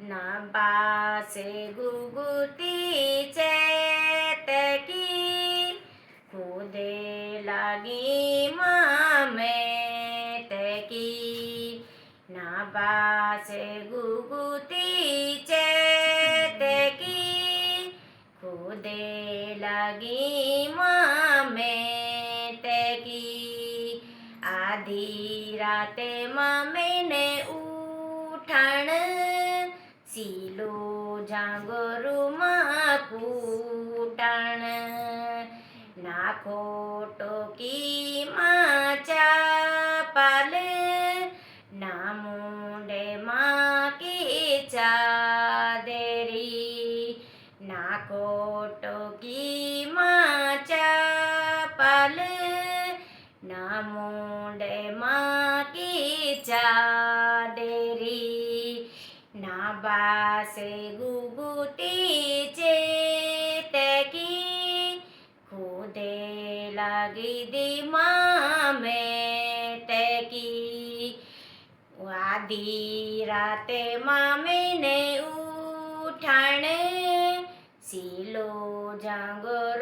ના પાસે ગુગુતી ચેતકી કૂદે લાગી મામે તકી ના પાસે ગુગુતી ચેતકી કૂદે લાગી મામે તકી આધી રાતે મામેને ઉઠાણ સીલો જાંગરુમાં કૂટાણ નાખો ટોકીમાં ચાપાલ ના મુંડેમાં કી ચાદરી નાખો ટોકીમાં ચાપાલ ના મુંડેમાં કી ચાદરી ના બાસે ગુગુતી ચેતકી કૂદે લાગી દી મામે તકી આધી રાતે મામેને ઉઠાણે સીલો જાંગર